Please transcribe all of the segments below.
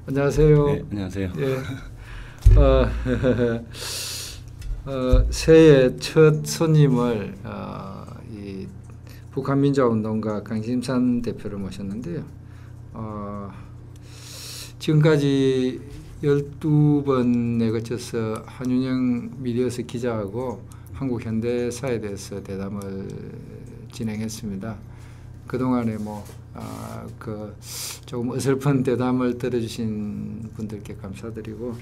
안녕하세요. 네, 안녕하세요. 예. 새해 첫 손님을 이 북한민주화운동가 강심산 대표를 모셨는데요. 지금까지 12번에 거쳐서 한윤영 미디어스 기자하고 한국 현대사에 대해서 대담을 진행했습니다. 그동안에 조금 어설픈 대담을 들어주신 분들께 감사드리고,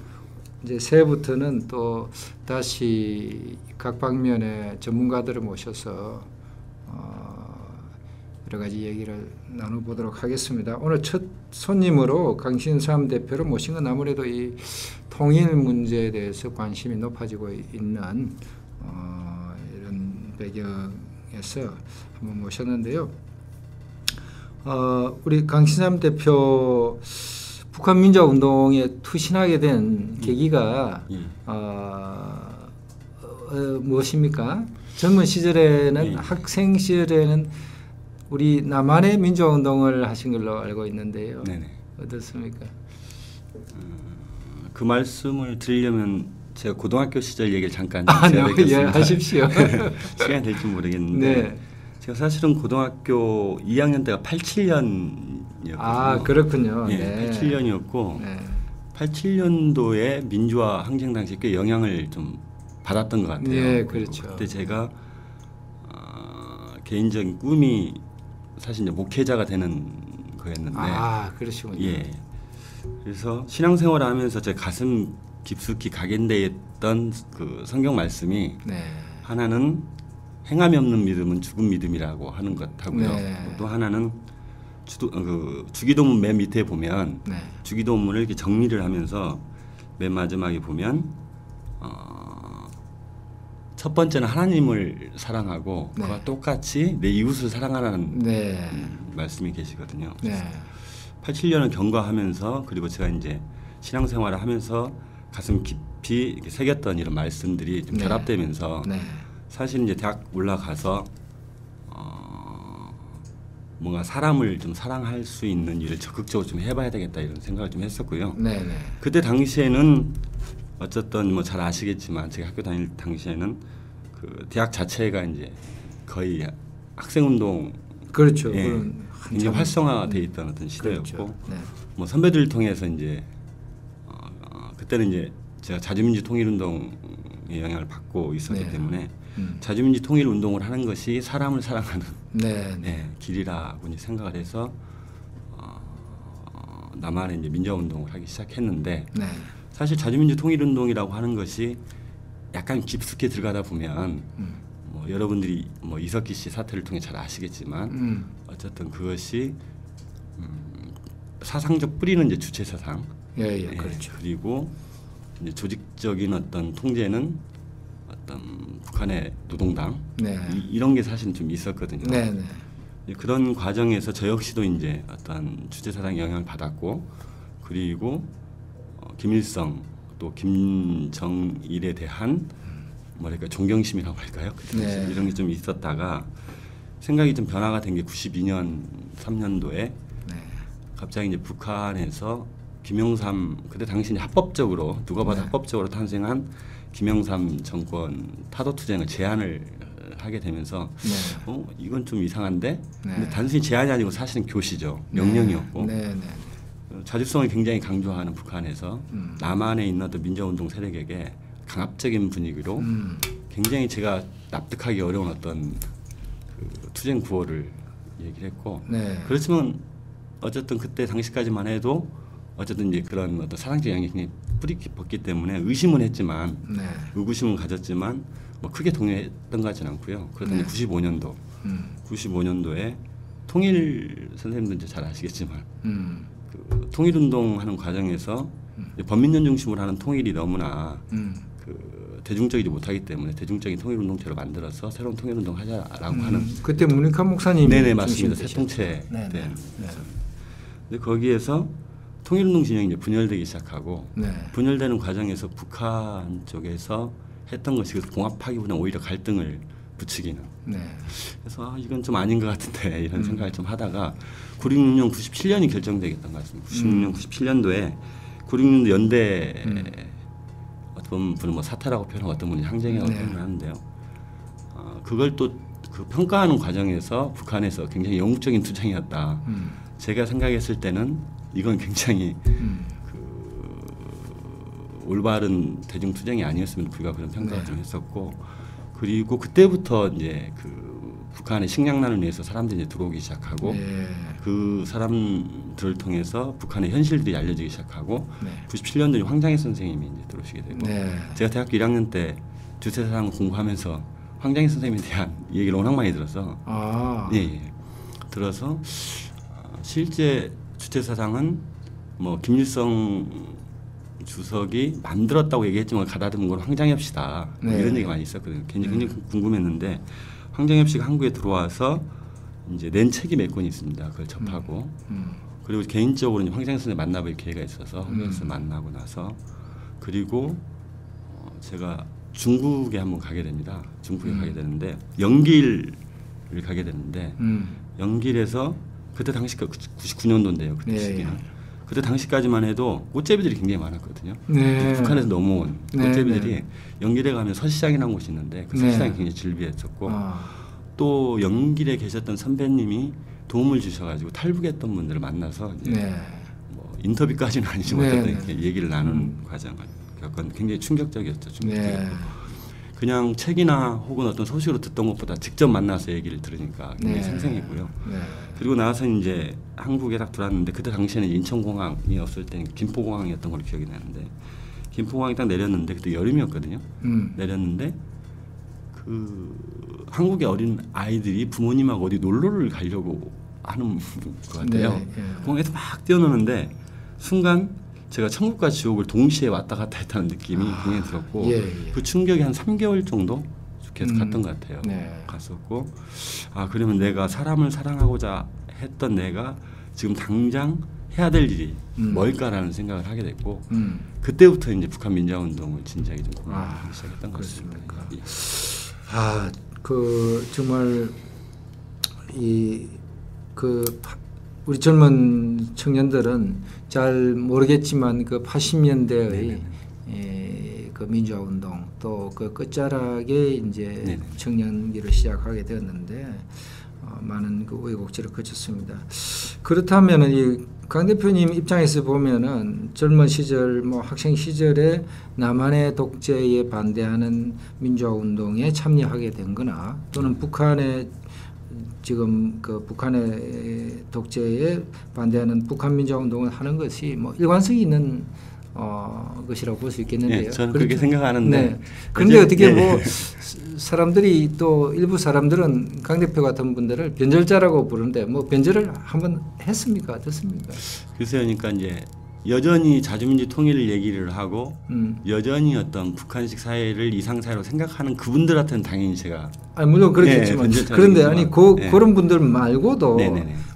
이제 새해부터는 또 다시 각 방면의 전문가들을 모셔서 여러 가지 얘기를 나눠보도록 하겠습니다. 오늘 첫 손님으로 강신삼 대표를 모신 건 아무래도 이 통일 문제에 대해서 관심이 높아지고 있는 이런 배경에서 한번 모셨는데요. 우리 강신삼 대표 북한 민주화운동에 투신하게 된 계기가 무엇입니까? 젊은 시절에는 학생 시절에는 우리 남한의 민주화운동을 하신 걸로 알고 있는데요. 네네. 어떻습니까? 그 말씀을 드리려면 제가 고등학교 시절 얘기를 잠깐 예, 하십시오. 시간이 될지 모르겠는데 네. 제가 사실은 고등학교 2학년 때가 87년이었거든요. 아, 그렇군요. 예, 네. 87년이었고 네. 87년도에 민주화 항쟁 당시에 꽤 영향을 좀 받았던 것 같아요. 네, 그렇죠. 그때 제가 개인적인 꿈이 사실 이제 목회자가 되는 거였는데. 아, 그러시군요. 예. 그래서 신앙생활을 하면서 제 가슴 깊숙이 각인되었던 그 성경 말씀이 네. 하나는 행함이 없는 믿음은 죽은 믿음이라고 하는 것하고요. 네. 또 하나는 주기도문 맨 밑에 보면 네. 주기도문을 이렇게 정리를 하면서 맨 마지막에 보면 첫 번째는 하나님을 사랑하고 네. 그와 똑같이 내 이웃을 사랑하라는 네. 말씀이 계시거든요. 네. 87년을 경과하면서 그리고 제가 이제 신앙생활을 하면서 가슴 깊이 이렇게 새겼던 이런 말씀들이 좀 네. 결합되면서 네. 사실 이제 대학 올라가서 뭔가 사람을 좀 사랑할 수 있는 일을 적극적으로 좀 해봐야 되겠다 이런 생각을 좀 했었고요. 네. 네. 그때 당시에는 어쨌든 뭐 잘 아시겠지만 제가 학교 다닐 당시에는 그 대학 자체가 이제 거의 학생운동 그렇죠. 예, 그런 굉장히 활성화돼 있던 어떤 시대였고, 그렇죠. 네. 뭐 선배들을 통해서 이제 그때는 이제 제가 자주민주 통일운동의 영향을 받고 있었기 네. 때문에 자주민주 통일운동을 하는 것이 사람을 사랑하는 네. 네. 길이라고 이제 생각을 해서 남한에 이제 민주화운동을 하기 시작했는데. 네. 사실 자주민주 통일운동이라고 하는 것이 약간 깊숙이 들어가다 보면 뭐 여러분들이 뭐 이석기 씨 사태를 통해 잘 아시겠지만 어쨌든 그것이 사상적 뿌리는 이제 주체 사상, 예, 그렇죠. 그리고 이제 조직적인 어떤 통제는 어떤 북한의 노동당, 네. 이런 게 사실 좀 있었거든요. 네. 네. 그런 과정에서 저 역시도 이제 어떤 주체 사상 영향을 받았고, 그리고 김일성 또 김정일에 대한 뭐랄까 존경심이라고 할까요? 네. 이런 게 좀 있었다가 생각이 좀 변화가 된 게 92년 3년도에 네. 갑자기 이제 북한에서 김영삼, 그때 당시 합법적으로 누가 봐도 네. 합법적으로 탄생한 김영삼 정권 타도 투쟁을 제안을 하게 되면서 네. 이건 좀 이상한데. 네. 근데 단순히 제안이 아니고 사실은 교시죠. 명령이었고. 네. 자주성을 굉장히 강조하는 북한에서 남한에 있는 어떤 민주화운동 세력에게 강압적인 분위기로 굉장히 제가 납득하기 어려운 어떤 그 투쟁 구호를 얘기를 했고. 네. 그렇지만 어쨌든 그때 당시까지만 해도 어쨌든 이제 그런 어떤 사상적 영향이 굉장히 뿌리 깊었기 때문에 의심은 했지만, 네. 의구심은 가졌지만 뭐 크게 동의했던 것 같지는 않고요. 그러더니 네. 95년도에 통일 선생님도 이제 잘 아시겠지만 그 통일운동하는 과정에서 범민련 중심으로 하는 통일이 너무나 그 대중적이지 못하기 때문에 대중적인 통일운동체로 만들어서 새로운 통일운동 하자라고 하는. 그때 문익환 목사님이 네네, 맞습니다. 새통체. 네. 근데 거기에서 통일운동 진영이 이제 분열되기 시작하고, 네. 분열되는 과정에서 북한 쪽에서 했던 것이 공합하기보다는 오히려 갈등을 붙이기는. 네. 그래서 이건 좀 아닌 것 같은데 이런 생각을 좀 하다가 96년, 97년이 결정되겠던 것 같습니다. 96년, 97년도에 96년도 연대 어떤 분은 뭐 사태라고 표현하고 어떤 분이 항쟁이라고 표현을 하는데요. 그걸 또 그 평가하는 과정에서 북한에서 굉장히 영국적인 투쟁이었다. 제가 생각했을 때는 이건 굉장히 올바른 대중 투쟁이 아니었으면 불구하고 그런 평가를 좀 했었고, 그리고 그때부터 이제 그 북한의 식량난을 위해서 사람들이 이제 들어오기 시작하고 그 사람들을 통해서 북한의 현실들이 알려지기 시작하고 97년도에 황장애 선생님이 이제 들어오시게 되고 제가 대학교 1학년 때 주체사상을 공부하면서 황장애 선생님에 대한 얘기를 워낙 많이 들어서 들어서 실제 주체사상은 뭐 김일성 주석이 만들었다고 얘기했지만 가다듬은 건 황장엽 씨다. 이런 얘기가 많이 있었거든요. 굉장히 궁금했는데 황장엽 씨가 한국에 들어와서 이제 낸 책이 몇 권이 있습니다. 그걸 접하고 그리고 개인적으로 황장엽 선생님 만나볼 기회가 있어서 황장엽 선생님 만나고 나서 그리고 제가 중국에 한번 가게 됩니다. 중국에 가게 되는데 영길을 가게 되는데 영길에서 그때 당시가 99년도인데요. 그때 시기는. 그때 당시까지만 해도 꽃제비들이 굉장히 많았거든요. 북한에서 넘어온 꽃제비들이 영길에 가면 서시장이라는 곳이 있는데 그 서시장이 굉장히 즐비했었고 또 영길에 계셨던 선배님이 도움을 주셔가지고 탈북했던 분들을 만나서 이제 뭐 인터뷰까지는 아니지만 어쨌든 이렇게 얘기를 나눈 과정을 겪은 굉장히 충격적이었죠. 그냥 책이나 혹은 어떤 소식으로 듣던 것보다 직접 만나서 얘기를 들으니까 굉장히 생생했고요. 그리고 나서 이제 한국에 딱 들어왔는데 그때 당시에는 인천공항이 없을 때는 김포공항이었던 걸로 기억이 나는데 김포공항에 딱 내렸는데 그때 여름이었거든요. 내렸는데 그 한국의 어린 아이들이 부모님하고 어디 놀러를 가려고 하는 것 같아요. 공항에서 막 뛰어노는데 순간 제가 천국과 지옥을 동시에 왔다 갔다 했다는 느낌이 굉장히 들었고 그 충격이 한 3개월 정도 계속 갔던 것 같아요. 갔었고 그러면 내가 사람을 사랑하고자 했던 내가 지금 당장 해야 될 일이 뭘까라는 생각을 하게 됐고 그때부터 이제 북한 민주화운동을 진지하게 좀 고민하기 시작했던 것 같습니다. 그 정말 우리 젊은 청년들은 잘 모르겠지만 그 80년대의 그 민주화운동 또 그 끝자락에 이제 청년기를 시작하게 되었는데 많은 그 우여곡절을 거쳤습니다. 그렇다면은 이 강 대표님 입장에서 보면은 젊은 시절 뭐 학생 시절에 남한의 독재에 반대하는 민주화운동에 참여하게 된거나 또는 북한의 지금 그 북한의 독재에 반대하는 북한 민주화운동을 하는 것이 뭐 일관성이 있는 것이라고 볼 수 있겠는데요. 저는 그렇게 생각하는데. 그런데 어떻게 뭐 사람들이 또 일부 사람들은 강 대표 같은 분들을 변절자라고 부르는데 뭐 변절을 한번 했습니까? 어떻습니까? 글쎄요, 그러니까 이제 여전히 자주민주 통일을 얘기를 하고 여전히 어떤 북한식 사회를 이상사회로 생각하는 그분들한테는 당연히 제가 물론 그렇겠지만 그런데 그런 분들 말고도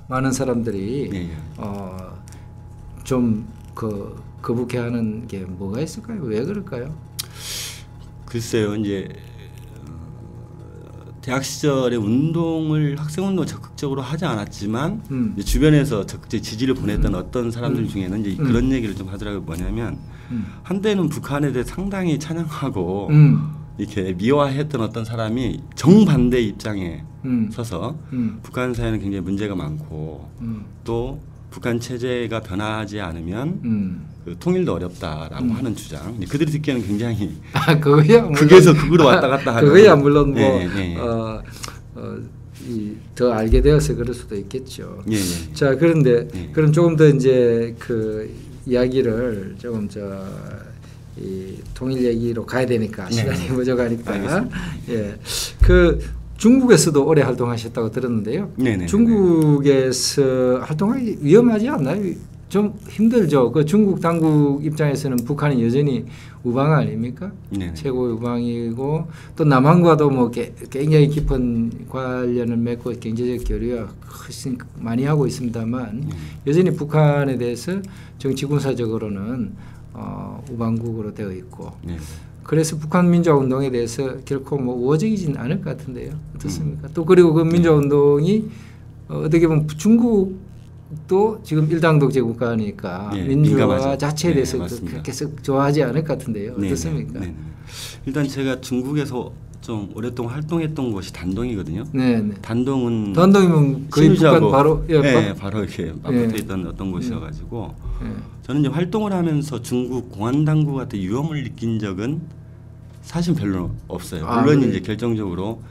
많은 사람들이 좀 거북해하는 게 뭐가 있을까요? 왜 그럴까요? 글쎄요, 이제 대학 시절에 학생운동을 적극적으로 하지 않았지만 이제 주변에서 적극적 지지를 보냈던 어떤 사람들 중에는 이제 그런 얘기를 좀 하더라고요. 뭐냐면 한때는 북한에 대해 상당히 찬양하고 이렇게 미화했던 어떤 사람이 정반대 입장에 서서 북한 사회는 굉장히 문제가 많고 또 북한 체제가 변하지 않으면 그 통일도 어렵다라고 하는 주장. 그들이 듣기에는 굉장히 그거야 극에서 극으로 왔다 갔다 하는. 그거야 물론 더 알게 되어서 그럴 수도 있겠죠. 자 그런데 그럼 조금 더 이제 그 이야기를 조금 이 통일 얘기로 가야 되니까 시간이 부족하니까 그 중국에서도 오래 활동하셨다고 들었는데요. 중국에서 활동하기 위험하지 않나요? 좀 힘들죠. 그 중국 당국 입장에서는 북한이 여전히 우방 아닙니까? 최고의 우방이고 또 남한과도 뭐 굉장히 깊은 관련을 맺고 경제적 교류가 훨씬 많이 하고 있습니다만 여전히 북한에 대해서 정치 군사적으로는 우방국으로 되어 있고 그래서 북한 민주화운동에 대해서 결코 뭐 우호적이진 않을 것 같은데요. 어떻습니까? 또 그리고 그 민주화운동이 어떻게 보면 중국도 지금 일당독재 국가니까 민주화 자체에 대해서 그렇게 썩 좋아하지 않을 것 같은데요. 어떻습니까? 네. 일단 제가 중국에서 좀 오랫동안 활동했던 곳이 단동이거든요. 단동이면 거의 북한 바로 바로 이렇게 맞붙어 있던 어떤 곳이어가지고 저는 이제 활동을 하면서 중국 공안 당국한테 위험을 느낀 적은 사실 별로 없어요. 물론 이제 결정적으로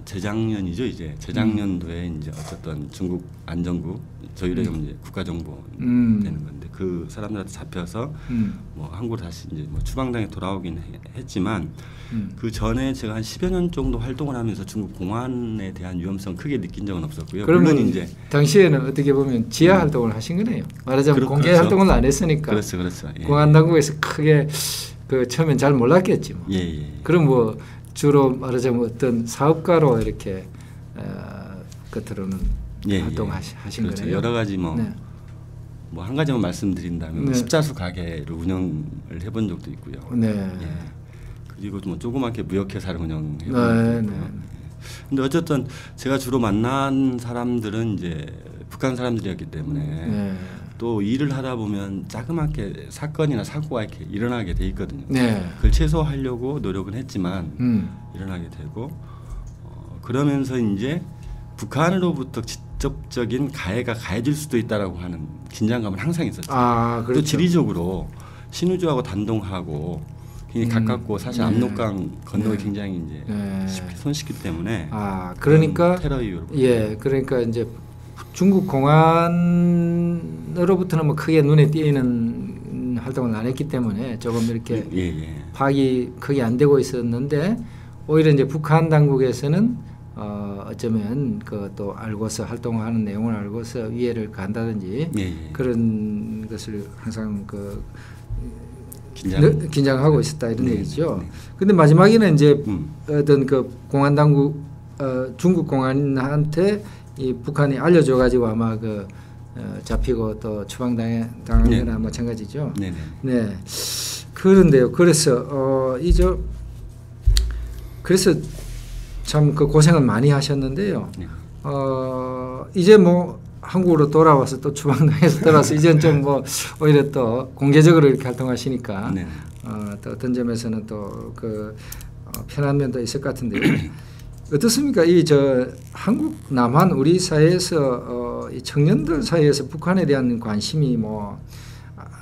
재작년이죠. 이제 재작년도에 이제 어쨌든 중국 안정국 저희를 이제 국가정보 되는 건데 그 사람들한테 잡혀서 뭐 한국으로 다시 이제 뭐 추방당에 돌아오긴 했지만 그 전에 제가 한 10여 년 정도 활동을 하면서 중국 공안에 대한 위험성 크게 느낀 적은 없었고요. 물론 이제 당시에는 어떻게 보면 지하 활동을 하신 거네요. 말하자면 공개 활동을 안 했으니까. 그렇죠. 예. 공안 당국에서 크게 그 처음엔 잘 몰랐겠지 뭐. 그럼 뭐 주로 말하자면 어떤 사업가로 이렇게 겉으로는 활동하신 그렇죠. 거네요. 여러 가지 뭐 한 가지만 말씀드린다면 십자수 가게를 운영을 해본 적도 있고요. 그리고 뭐 조그맣게 무역회사를 운영해본 적도 있고요. 근데 어쨌든 제가 주로 만난 사람들은 이제 북한 사람들이었기 때문에 또 일을 하다 보면 자그맣게 사건이나 사고가 이렇게 일어나게 돼 있거든요. 그걸 최소화하려고 노력은 했지만 일어나게 되고 그러면서 이제 북한으로부터 직접적인 가해가 가해질 수도 있다라고 하는 긴장감은 항상 있었죠. 그렇죠. 또 지리적으로 신우주하고 단동하고 굉장히 가깝고 사실 압록강 건너기 굉장히 이제 손쉽기 때문에 그러니까 테러 이후로 그러니까 이제 중국 공안으로부터는 뭐 크게 눈에 띄는 활동을 안 했기 때문에 조금 이렇게 파악이 크게 안 되고 있었는데 오히려 이제 북한 당국에서는 어쩌면 그 또 알고서 활동하는 내용을 알고서 위해를 가한다든지 그런 것을 항상 그 긴장하고 있었다 이런 얘기죠. 근데 마지막에는 이제 어떤 그 공안 당국 중국 공안한테 이 북한이 알려줘 가지고 아마 그 잡히고 또 추방당한 거나 마찬가지죠. 그런데요. 그래서 그래서 참 그 고생을 많이 하셨는데요. 이제 뭐 한국으로 돌아와서 또 추방당해서 돌아와서 이제는 좀 뭐 오히려 또 공개적으로 이렇게 활동하시니까 또 어떤 점에서는 또 그 편한 면도 있을 것 같은데요. 어떻습니까? 이 한국 남한 우리 사회에서 이 청년들 사이에서 북한에 대한 관심이 뭐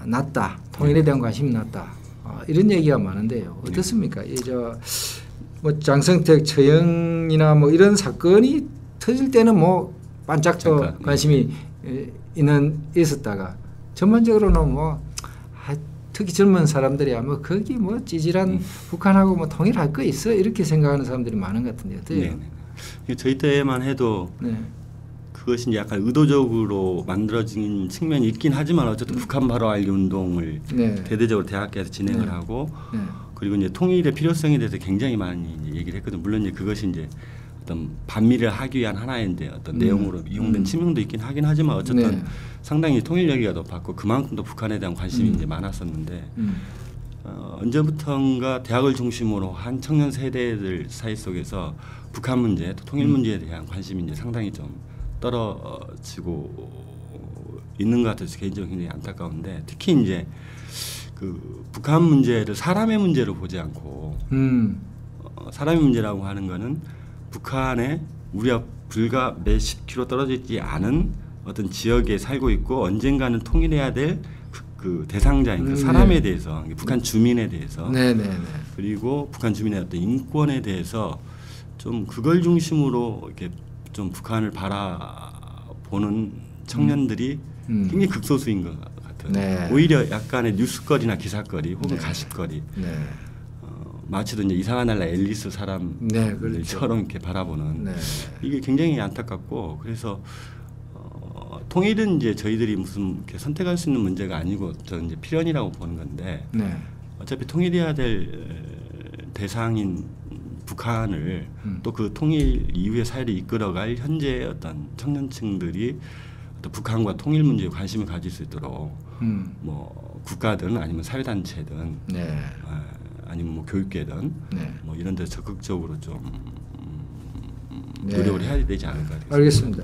낮다, 통일에 대한 관심이 낮다 이런 얘기가 많은데요. 어떻습니까? 뭐 장성택, 처형이나 뭐 이런 사건이 터질 때는 뭐 반짝 또 관심이 있었다가 전반적으로는 뭐 특히 젊은 사람들이 뭐 거기 뭐 찌질한 북한하고 뭐 통일할 거 있어 이렇게 생각하는 사람들이 많은 것 같은데 어때요? 저희 때만 해도 그것이 약간 의도적으로 만들어진 측면이 있긴 하지만 어쨌든 북한 바로 알기 운동을 대대적으로 대학교에서 진행을 하고 그리고 이제 통일의 필요성에 대해서 굉장히 많이 이제 얘기를 했거든요. 물론 이제 그것이 이제 어떤 반미를 하기 위한 하나의 이제 어떤 내용으로 이용된 측면도 있긴 하긴 하지만 어쨌든 상당히 통일 열기가 높았고 그만큼 또 북한에 대한 관심이 이제 많았었는데 언제부턴가 대학을 중심으로 한 청년 세대들 사이 속에서 북한 문제, 또 통일 문제에 대한 관심이 이제 상당히 좀 떨어지고 있는 것 같아서 개인적으로 굉장히 안타까운데 특히 이제 그 북한 문제를 사람의 문제로 보지 않고 사람의 문제라고 하는 거는 북한에 우리가 불과 몇십 킬로 떨어져 있지 않은 어떤 지역에 살고 있고 언젠가는 통일해야 될 그 대상자인 그 사람에 대해서 북한 주민에 대해서 그리고 북한 주민의 어떤 인권에 대해서 좀 그걸 중심으로 이렇게 좀 북한을 바라보는 청년들이 굉장히 극소수인 것 같아요. 오히려 약간의 뉴스거리나 기사거리 혹은 가십거리 마치도 이제 이상한 나라 앨리스 사람들처럼 이렇게 바라보는 이게 굉장히 안타깝고 그래서 통일은 이제 저희들이 무슨 이렇게 선택할 수 있는 문제가 아니고 저는 이제 필연이라고 보는 건데 어차피 통일해야 될 대상인 북한을 또 그 통일 이후의 사회를 이끌어갈 현재의 어떤 청년층들이 또 북한과 통일 문제에 관심을 가질 수 있도록 뭐 국가든 아니면 사회단체든 네. 아니면 뭐 교육계든 네. 뭐 이런 데 적극적으로 좀 네. 노력을 해야 되지 않을까. 알겠습니다.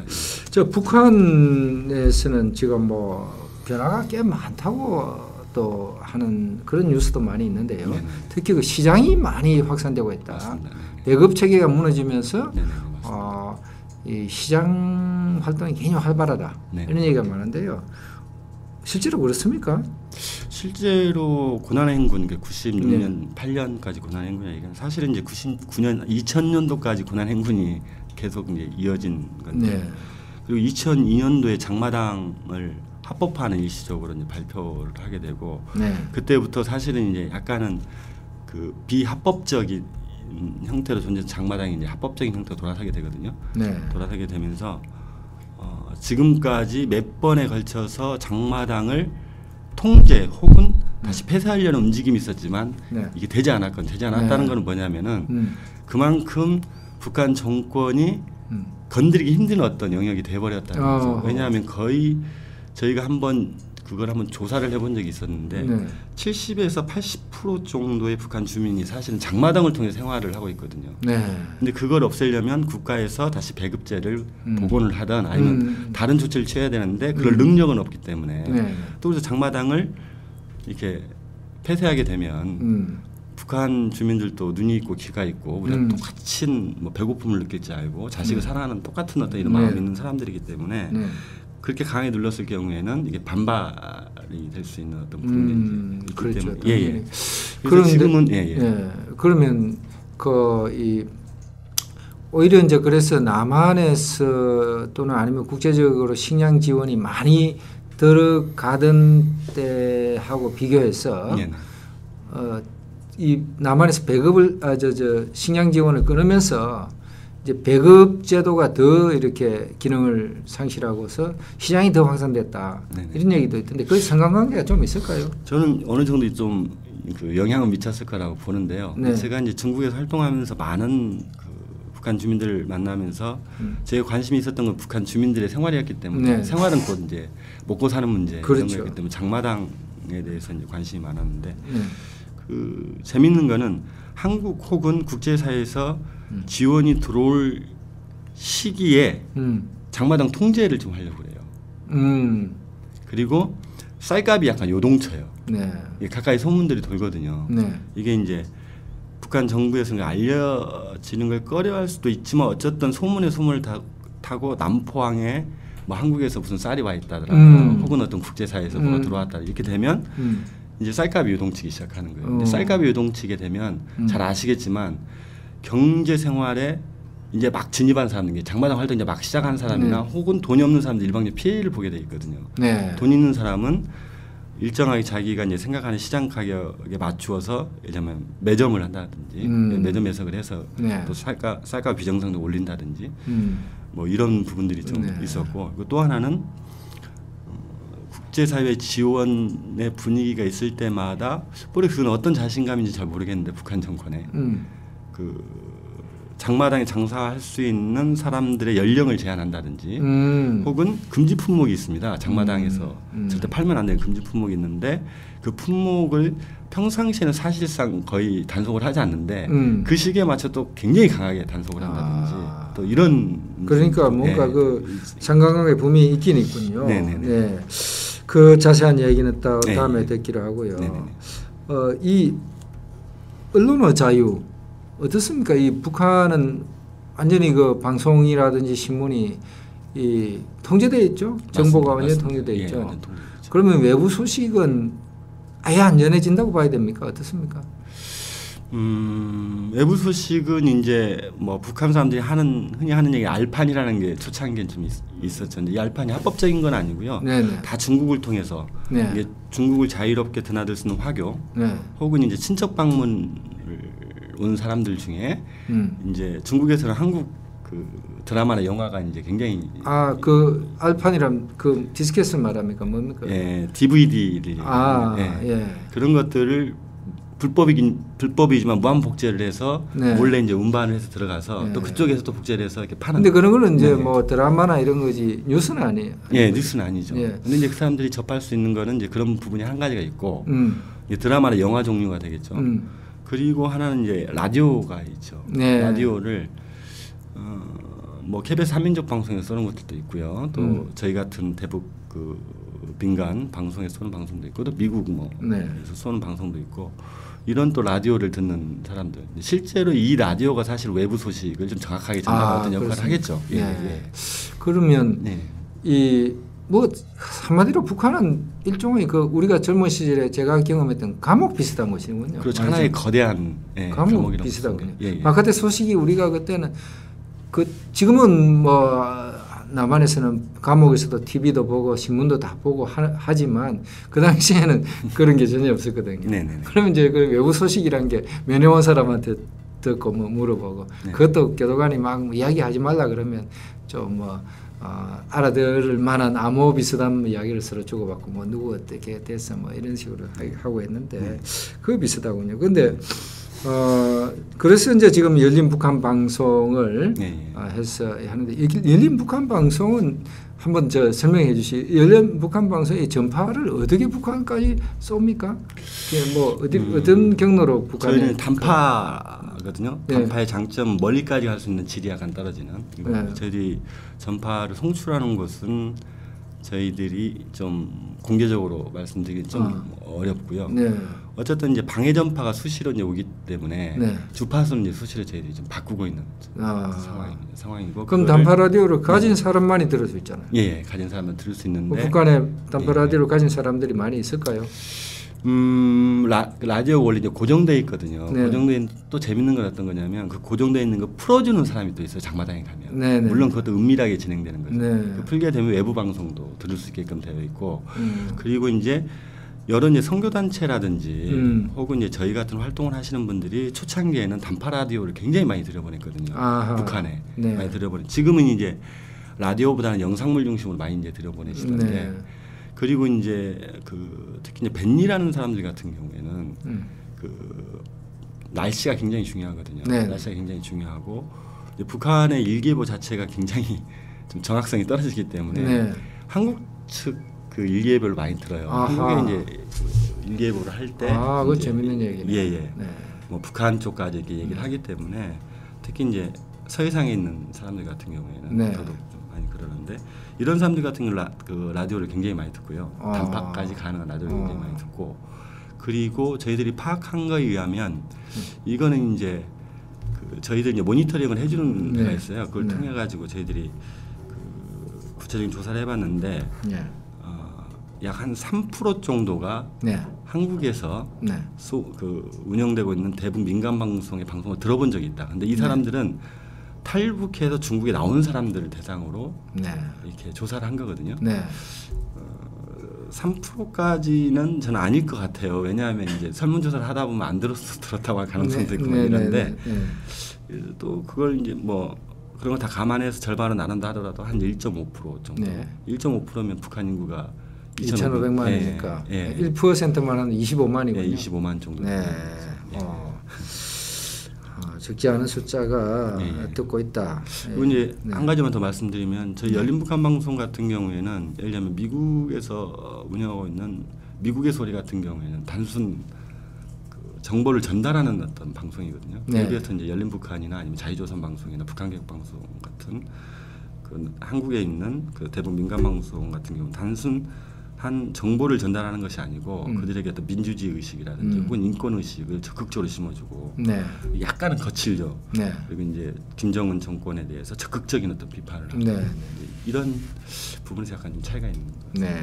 저 북한에서는 지금 뭐 변화가 꽤 많다고 또 하는 그런 뉴스도 많이 있는데요. 네네. 특히 그 시장이 많이 확산되고 있다. 맞습니다. 배급 체계가 무너지면서 네네, 맞습니다. 이 시장 활동이 굉장히 활발하다. 네네. 이런 얘기가 많은데요. 실제로 그렇습니까? 실제로 고난행군 96년 네. 8년까지 고난행군이 얘기는 사실은 이제 99년 2000년도까지 고난행군이 계속 이제 이어진 건데 네. 그리고 2002년도에 장마당을 합법화하는 일시적으로 이제 발표를 하게 되고 네. 그때부터 사실은 이제 약간은 그 비합법적인 형태로 존재한 장마당이 이제 합법적인 형태로 돌아서게 되거든요. 네. 돌아서게 되면서 지금까지 몇 번에 걸쳐서 장마당을 통제 혹은 다시 폐쇄하려는 움직임이 있었지만 네. 이게 되지 않았다는 네. 것은 뭐냐면은 그만큼 북한 정권이 음. 건드리기 힘든 어떤 영역이 돼버렸다는 거죠. 어허. 왜냐하면 거의 저희가 한번 그걸 한번 조사를 해본 적이 있었는데 네. 70에서 80% 정도의 북한 주민이 사실은 장마당을 통해 생활을 하고 있거든요. 네. 근데 그걸 없애려면 국가에서 다시 배급제를 복원을 하든 아니면 다른 조치를 취해야 되는데 그럴 능력은 없기 때문에 네. 또 그래서 장마당을 이렇게 폐쇄하게 되면 북한 주민들도 눈이 있고 귀가 있고 우리가 똑같이 뭐 배고픔을 느낄 줄 알고 자식을 사랑하는 똑같은 어떤 이런 마음이 있는 사람들이기 때문에 네. 그렇게 강하게 눌렀을 경우에는 이게 반발이 될 수 있는 어떤 부분이 있기 그렇죠. 때문에 당연히. 그래서 그런데 지금은 그러면 이 오히려 이제 그래서 남한에서 또는 아니면 국제적으로 식량 지원이 많이 들어가던 때하고 비교해서 예. 이 남한에서 배급을 식량 지원을 끊으면서 이제 배급 제도가 더 이렇게 기능을 상실하고서 시장이 더 확산됐다. 네네. 이런 얘기도 있던데 그 상관관계가 좀 있을까요? 저는 어느 정도 좀 그 영향을 미쳤을 거라고 보는데요. 네. 제가 이제 중국에서 활동하면서 많은 그 북한 주민들을 만나면서 제 관심이 있었던 건 북한 주민들의 생활이었기 때문에 네. 생활은 곧 이제 먹고 사는 문제 그렇죠. 이런 거였기 때문에 장마당에 대해서 이제 관심이 많았는데 네. 그 재밌는 거는 한국 혹은 국제사회에서 지원이 들어올 시기에 장마당 통제를 좀 하려고 그래요. 그리고 쌀값이 약간 요동쳐요. 네. 이게 가까이 소문들이 돌거든요. 네. 이게 이제 북한 정부에서 알려지는 걸 꺼려할 수도 있지만 어쨌든 소문에 소문을 타고 남포항에 뭐 한국에서 무슨 쌀이 와 있다더라 혹은 어떤 국제사회에서 뭐가 들어왔다 이렇게 되면 이제 쌀값이 요동치기 시작하는 거예요. 근데 쌀값이 요동치게 되면 잘 아시겠지만 경제 생활에 이제 막 진입한 사람들, 장마당 활동 이제 막 시작한 사람이나 혹은 돈이 없는 사람들 일방적인 피해를 보게 돼 있거든요. 네. 돈 있는 사람은 일정하게 자기가 이제 생각하는 시장 가격에 맞추어서 예전에 매점을 한다든지 매점 해석을 해서 네. 또 쌀값 비정상도 올린다든지 뭐 이런 부분들이 좀 네. 있었고 그리고 또 하나는 국제사회 지원의 분위기가 있을 때마다 뿌리 그건 어떤 자신감인지 잘 모르겠는데 북한 정권에 그 장마당에 장사할 수 있는 사람들의 연령을 제한한다든지 혹은 금지 품목이 있습니다. 장마당에서 절대 팔면 안 되는 금지 품목이 있는데 그 품목을 평상시에는 사실상 거의 단속을 하지 않는데 그 시기에 맞춰 또 굉장히 강하게 단속을 한다든지 또 이런 그러니까 뭔가 그 상관관계 붐이 있긴 있군요. 네네네. 네. 그 자세한 얘기는 또 네. 다음에 듣기로 하고요. 네네네. 이 언론의 자유 어떻습니까? 이 북한은 완전히 그 방송이라든지 신문이 이 통제돼 있죠. 정보가 완전히 통제돼 있죠. 완전 통제돼 있죠. 그러면 외부 소식은 아예 안 전해진다고 봐야 됩니까? 어떻습니까? 외부 소식은 이제 뭐 북한 사람들이 흔히 하는 얘기 알판이라는 게 초창기에 좀 있었죠. 이 알판이 합법적인 건 아니고요. 네네. 다 중국을 통해서 네. 이게 중국을 자유롭게 드나들 수 있는 화교 네. 혹은 이제 친척 방문을 온 사람들 중에 이제 중국에서는 한국 그 드라마나 영화가 이제 굉장히 그 알판이란 그 디스켓을 말합니까? 뭡니까? DVD를 예. 그런 것들을 불법이지만 무한 복제를 해서 네. 몰래 이제 운반을 해서 들어가서 네. 또 그쪽에서 또 복제를 해서 이렇게 파는. 근데 그런 거는 이제 네. 뭐 드라마나 이런 거지 뉴스는 아니에요. 예, 뉴스는 아니죠. 예. 근데 이제 그 사람들이 접할 수 있는 거는 이제 그런 부분이 한 가지가 있고 이제 드라마나 영화 종류가 되겠죠. 그리고 하나는 이제 라디오가 있죠. 네. 라디오를 뭐 KBS 한민족 방송에서 쏘는 것들도 있고요. 또 저희 같은 대북 그 민간 방송에 쏘는 방송도 있고 또 미국 뭐 네. 에서 쏘는 방송도 있고 이런 또 라디오를 듣는 사람들 실제로 이 라디오가 사실 외부 소식을 좀 정확하게 전달하는 어떤 역할을 하겠죠. 예, 네. 예. 그러면 네. 이 뭐 한마디로 북한은 일종의 그 우리가 젊은 시절에 제가 경험했던 감옥 비슷한 곳이군요. 그렇죠. 하나의 거대한 감옥 감옥이라고 비슷하군요. 예, 예. 바깥의 소식이 우리가 그때는 그 지금은 뭐 남한에서는 감옥에서도 TV도 보고 신문도 다 보고 하지만 그 당시에는 그런 게 전혀 없었거든요. 네네네. 그러면 이제 그 외부 소식이란 게 면회 온 사람한테 듣고 뭐 물어보고 네. 그것도 교도관이 막 이야기하지 말라 그러면 좀 뭐 알아들을 만한 암호 비슷한 이야기를 서로 주고받고 뭐 누구 어떻게 됐어 뭐 이런 식으로 하고 했는데 그거 비슷하군요. 근데 그래서 이제 지금 열린 북한 방송을 예, 예. 해서 하는데 열린 북한 방송은 한번 저 설명해 주시. 열린 북한 방송의 전파를 어떻게 북한까지 쏩니까? 뭐 어떤 경로로 북한에? 저희는 단파거든요. 네. 단파의 장점 멀리까지 갈 수 있는 질이 약간 떨어지는. 네. 저희들이 전파를 송출하는 것은 저희들이 좀 공개적으로 말씀드리기 좀 어렵고요. 네. 어쨌든 이제 방해 전파가 수시로 이제 오기 때문에 네. 주파수는 이제 수시로 저희들이 좀 바꾸고 있는 상황이고. 그럼 그거를- 단파 라디오를 가진 사람만이 들을 수 있잖아요. 예, 예, 가진 사람은 들을 수 있는데. 뭐 북한에 단파 예. 라디오를 가진 사람들이 많이 있을까요? 라디오 원래 이제 고정돼 있거든요. 네. 고정돼 있는 또 재밌는 건 어떤 거냐면 그 고정돼 있는 거 풀어주는 사람이 또 있어요. 장마당에 가면. 네, 네. 물론 그것도 은밀하게 진행되는 거죠. 네. 그 풀게 되면 외부 방송도 들을 수 있게끔 되어 있고 그리고 이제 여러 이제 선교 단체라든지 혹은 이제 저희 같은 활동을 하시는 분들이 초창기에는 단파 라디오를 굉장히 많이 들여보냈거든요. 아하. 북한에 네. 많이 들여보내. 지금은 이제 라디오보다는 영상물 중심으로 많이 이제 들여보내시는데. 네. 그리고 이제 그 특히 이제 벤니라는 사람들 같은 경우에는 그 날씨가 굉장히 중요하거든요. 네. 날씨가 굉장히 중요하고 이제 북한의 일기예보 자체가 굉장히 좀 정확성이 떨어지기 때문에 네. 한국 측 그 일기예보를 많이 들어요. 아하. 한국에 이제 그 일기예보를 할 때 그거 재밌는 얘기네. 예예. 네. 뭐 북한 쪽까지 이렇게 얘기를 하기 때문에 특히 이제 서해상에 있는 사람들 같은 경우에는 네. 저도 좀 많이 그러는데 이런 사람들 같은 경우 그 라디오를 굉장히 많이 듣고요. 단파까지 가능한 라디오를 굉장히 많이 듣고 그리고 저희들이 파악한 거에 의하면 이거는 이제 그 저희들 이제 모니터링을 해주는 데가 있어요. 그걸 통해 가지고 저희들이 그 구체적인 조사를 해봤는데 네. 약 한 3% 정도가 네. 한국에서 네. 그 운영되고 있는 대북 민간 방송의 방송을 들어본 적이 있다. 근데 이 사람들은 탈북해서 중국에 나온 사람들을 대상으로 네. 이렇게 조사를 한 거거든요. 네. 3%까지는 저는 아닐 것 같아요. 왜냐하면 이제 설문조사를 하다 보면 안 들었다고 할 가능성도 있고 이런데 또 그걸 이제 뭐 그런 걸 다 감안해서 절반은 나눈다 하더라도 한 1.5% 정도. 네. 1.5%면 북한 인구가 2,500만이니까 예. 1%만 하면 25만이군요. 예, 25만 정도. 네. 적지 않은 숫자가 예. 듣고 있다. 그리고 이제 한 가지만 더 말씀드리면 저희 열린 북한 방송 같은 경우에는 예를 들면 미국에서 운영하고 있는 미국의 소리 같은 경우에는 단순 그 정보를 전달하는 어떤 방송이거든요. 네. 예를 들어서 이제 열린 북한이나 아니면 자유조선 방송이나 북한개혁 방송 같은 그 한국에 있는 그 대북 민간 방송 같은 경우 단순 한 정보를 전달하는 것이 아니고 그들에게 어떤 민주주의 의식이라든지 혹은 인권 의식을 적극적으로 심어주고 네. 약간은 거칠죠. 네. 그리고 이제 김정은 정권에 대해서 적극적인 어떤 비판을 하고 네. 이제 이런 부분에서 약간 좀 차이가 있는 것 같습니다.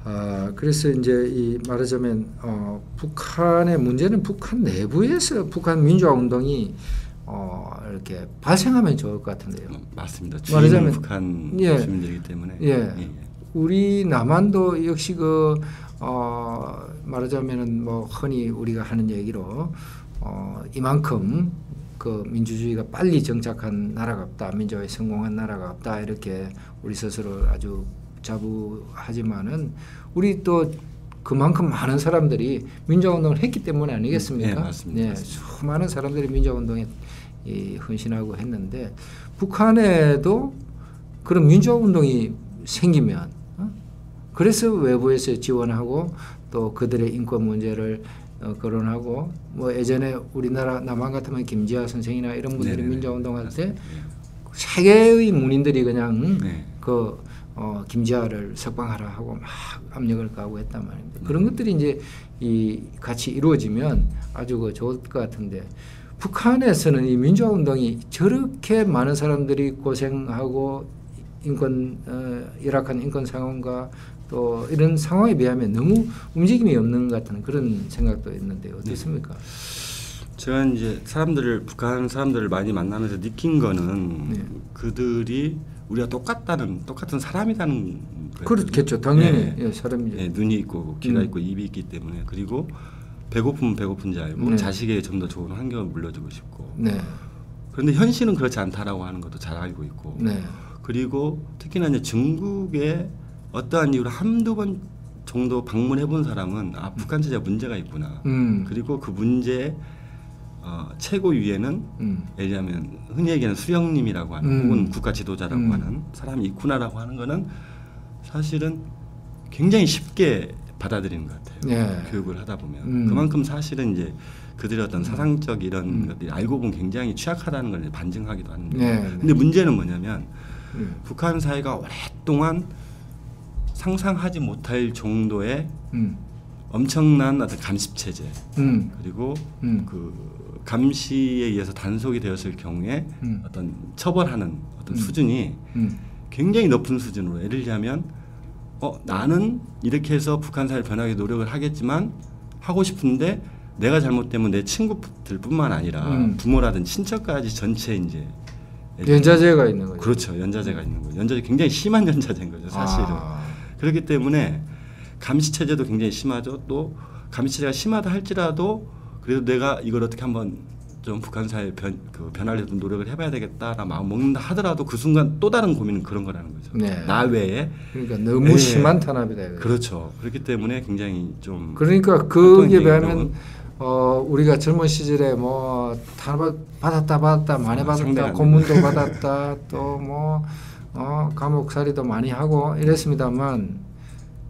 네. 그래서 이제 이 말하자면 북한의 문제는 북한 내부에서 북한 민주화 운동이 이렇게 발생하면 좋을 것 같은데요. 맞습니다. 말하자면 주인은 북한 예. 주민들이기 때문에. 예. 우리 남한도 역시 그 말하자면은 뭐 흔히 우리가 하는 얘기로 이만큼 그 민주주의가 빨리 정착한 나라가 없다, 민주화에 성공한 나라가 없다 이렇게 우리 스스로 아주 자부하지만은 우리 또 그만큼 많은 사람들이 민주화운동을 했기 때문에 아니겠습니까? 네, 맞습니다. 네, 수많은 사람들이 민주화운동에 헌신하고 했는데 북한에도 그런 민주화운동이 생기면 그래서 외부에서 지원하고 또 그들의 인권 문제를 거론하고 뭐 예전에 우리나라 남한 같으면 김지하 선생이나 이런 분들이 네네네. 민주화운동할 때 세계의 문인들이 그냥 네. 김지하를 석방하라 하고 막 압력을 가하고 했단 말입니다. 그런 것들이 이제 같이 이루어지면 아주 좋을 것 같은데 북한에서는 이 민주화운동이 저렇게 많은 사람들이 고생하고 열악한 인권 상황과 또 이런 상황에 비하면 너무 움직임이 없는 것 같은 그런 생각도 있는데 어떻습니까? 제가 이제 북한 사람들을 많이 만나면서 느낀 거는 네. 그들이 우리가 똑같은 사람이라는 거예요. 그렇겠죠. 당연히 네. 예, 사람이죠. 네, 눈이 있고 귀가 있고 입이 있기 때문에 그리고 배고프면 배고픈지 알고 네. 자식에게 좀 더 좋은 환경을 물려주고 싶고 네. 그런데 현실은 그렇지 않다라고 하는 것도 잘 알고 있고 네. 그리고 특히나 이제 중국에 어떠한 이유로 한두 번 정도 방문해 본 사람은 북한 체제가 문제가 있구나. 그리고 그 문제의 최고 위에는 예를 들면 흔히 얘기하는 수령님이라고 하는 혹은 국가 지도자라고 하는 사람이 있구나라고 하는 거는 사실은 굉장히 쉽게 받아들이는 것 같아요. 네. 교육을 하다 보면 그만큼 사실은 이제 그들의 어떤 사상적 이런 것들이 알고 보면 굉장히 취약하다는 걸 반증하기도 하는데 네. 근데 문제는 뭐냐면 북한 사회가 오랫동안 상상하지 못할 정도의 엄청난 어떤 감시 체제 그리고 그 감시에 의해서 단속이 되었을 경우에 어떤 처벌하는 어떤 수준이 굉장히 높은 수준으로 예를 들자면 나는 이렇게 해서 북한 사회를 변하게 노력을 하겠지만 하고 싶은데 내가 잘못되면 내 친구들뿐만 아니라 부모라든지 친척까지 전체 이제 연좌제가 있는 거죠. 그렇죠. 연좌제가 있는 거죠. 연좌제 굉장히 심한 연좌제인 거죠. 사실은. 그렇기 때문에 감시 체제도 굉장히 심하죠. 또 감시 체제가 심하다 할지라도 그래도 내가 이걸 어떻게 한번 좀 북한 사회 변화를 좀 노력을 해봐야 되겠다라는 마음 먹는다 하더라도 그 순간 또 다른 고민은 그런 거라는 거죠. 네. 나 외에. 그러니까 너무 심한 탄압이다. 이거죠. 그렇죠. 그렇기 때문에 굉장히 좀. 그러니까 거기에 비하면 우리가 젊은 시절에 뭐 탄압 받았다 많이 받았다 고문도 받았다 또 뭐 감옥살이도 많이 하고 이랬습니다만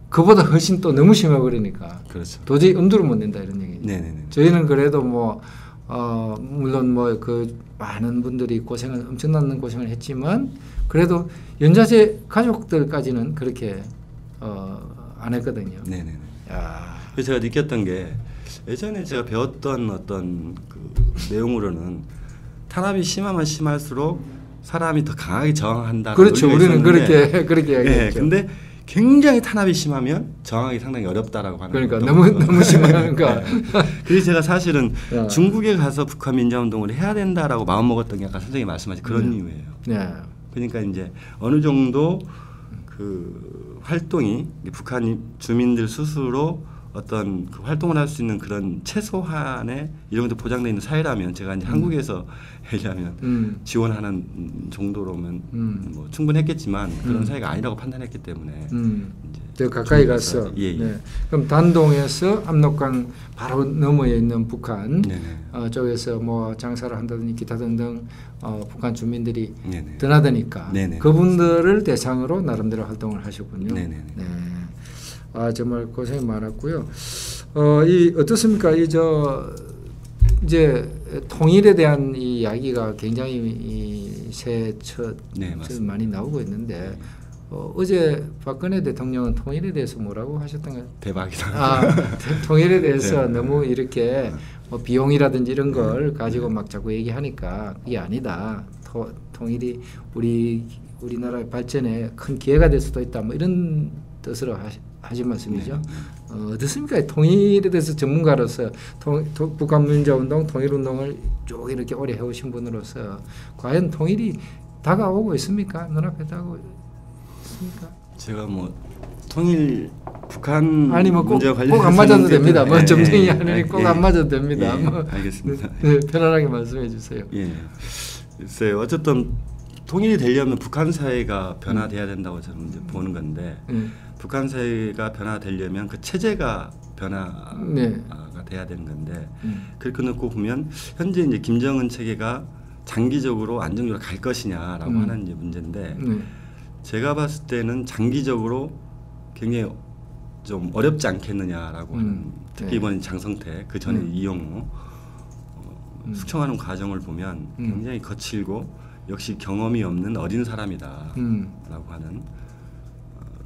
그보다 훨씬 또 너무 심해 버리니까 그렇죠. 도저히 엄두를 못 낸다 이런 얘기죠. 네네네. 저희는 그래도 물론 뭐 그 많은 분들이 엄청난 고생을 했지만 그래도 연좌제 가족들까지는 그렇게 안 했거든요. 네네네. 야. 그래서 제가 느꼈던 게 예전에 제가 배웠던 어떤 그 내용으로는 탄압이 심하면 심할수록 사람이 더 강하게 저항한다. 그렇죠. 우리는 그렇게 이야기했죠. 네, 근데 굉장히 탄압이 심하면 저항하기 상당히 어렵다라고 하는. 그러니까 너무 심하니까. 네. 그래서 제가 사실은 중국에 가서 북한 민주화운동을 해야 된다라고 마음 먹었던 게 아까 선생님이 말씀하신 그런 이유예요. 네. 그러니까 이제 어느 정도 그 활동이 북한 주민들 스스로 어떤 그 활동을 할 수 있는 그런 최소한의 이런 것도 보장되어 있는 사회라면 제가 이제 한국에서 얘기하면 지원하는 정도로면 뭐 충분했겠지만 그런 사회가 아니라고 판단했기 때문에 더 가까이 가서 예. 네. 그럼 단동에서 압록강 바로 너머에 있는 북한 쪽에서 뭐 장사를 한다든지 기타 등등 북한 주민들이 네네. 드나드니까 네네. 그분들을 대상으로 나름대로 활동을 하셨군요. 네네. 네. 정말 고생이 많았고요. 어떻습니까? 이제 통일에 대한 이 이야기가 굉장히 첫 많이 나오고 있는데 어제 박근혜 대통령은 통일에 대해서 뭐라고 하셨던가요? 대박이다. 통일에 대해서 너무 이렇게 뭐 비용이라든지 이런 걸 가지고 막 자꾸 얘기하니까 그게 아니다. 통일이 우리나라의 발전에 큰 기회가 될 수도 있다. 뭐 이런 뜻으로 하신 말씀이죠. 어떻습니까? 통일에 대해서 전문가로서 북한 민주화운동, 통일운동을 쭉 이렇게 오래 해오신 분으로서 과연 통일이 다가오고 있습니까? 눈앞에 다가오고 있습니까? 제가 뭐 통일 북한 아니 뭐 꼭 안 맞아도 됩니다. 뭐 점쟁이 하느니 꼭 안 맞아도 됩니다. 뭐 알겠습니다. 네, 편안하게 말씀해 주세요. 예, 글쎄요. 어쨌든 통일이 되려면 북한 사회가 변화돼야 된다고 저는 이제 보는 건데 북한 사회가 변화되려면 그 체제가 변화가 돼야 되는 건데 그렇게 놓고 보면 현재 이제 김정은 체계가 장기적으로 안정적으로 갈 것이냐라고 하는 이제 문제인데 제가 봤을 때는 장기적으로 굉장히 좀 어렵지 않겠느냐라고 하는 특히 이번 장성태 그 전에 이용우 숙청하는 과정을 보면 굉장히 거칠고 역시 경험이 없는 어린 사람이다라고 하는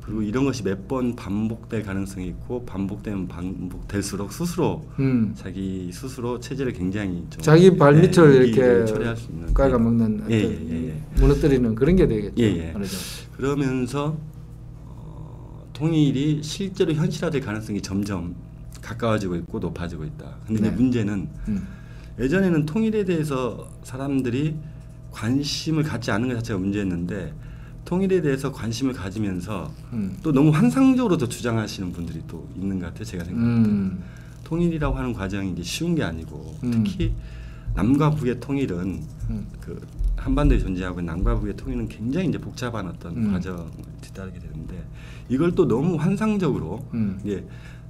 그리고 이런 것이 몇 번 반복될 가능성이 있고 반복되면 반복될수록 스스로 자기 스스로 체제를 굉장히 좀 자기 발밑을 이렇게 처리할 수 있는 깔아먹는 무너뜨리는 그런 게 되겠죠. 그러면서 통일이 실제로 현실화될 가능성이 점점 가까워지고 있고 높아지고 있다. 근데 문제는 예전에는 통일에 대해서 사람들이 관심을 갖지 않는 것 자체가 문제였는데 통일에 대해서 관심을 가지면서 또 너무 환상적으로 더 주장하시는 분들이 또 있는 것 같아요. 제가 생각할 때 통일이라고 하는 과정이 이제 쉬운 게 아니고 특히 남과 북의 통일은 그 한반도에 존재하고 있는 남과 북의 통일은 굉장히 이제 복잡한 어떤 과정을 뒤따르게 되는데 이걸 또 너무 환상적으로 이제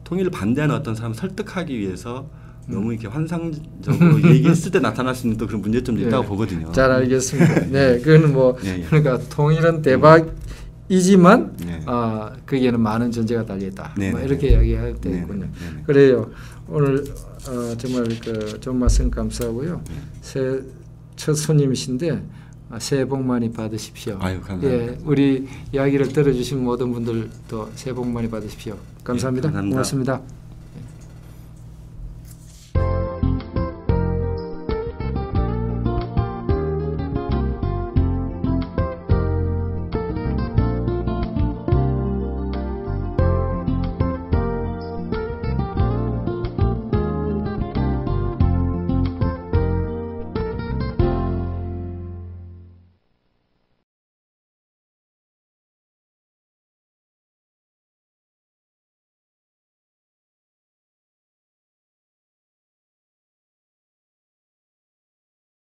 통일을 반대하는 어떤 사람을 설득하기 위해서 너무 이렇게 환상적으로 얘기했을 때 나타날 수 있는 또 그런 문제점도 있다고 보거든요. 잘 알겠습니다. 네, 그거는 뭐 그러니까 통일은 대박이지만 거기에는 많은 전제가 달려 있다. 뭐 이렇게 이야기할 때 있군요. 그래요. 오늘 정말 그 좋은 말씀 감사하고요. 첫 손님이신데 새해 복 많이 받으십시오. 아유, 감사합니다. 우리 이야기를 들어주신 모든 분들도 새해 복 많이 받으십시오. 감사합니다. 감사합니다. 고맙습니다.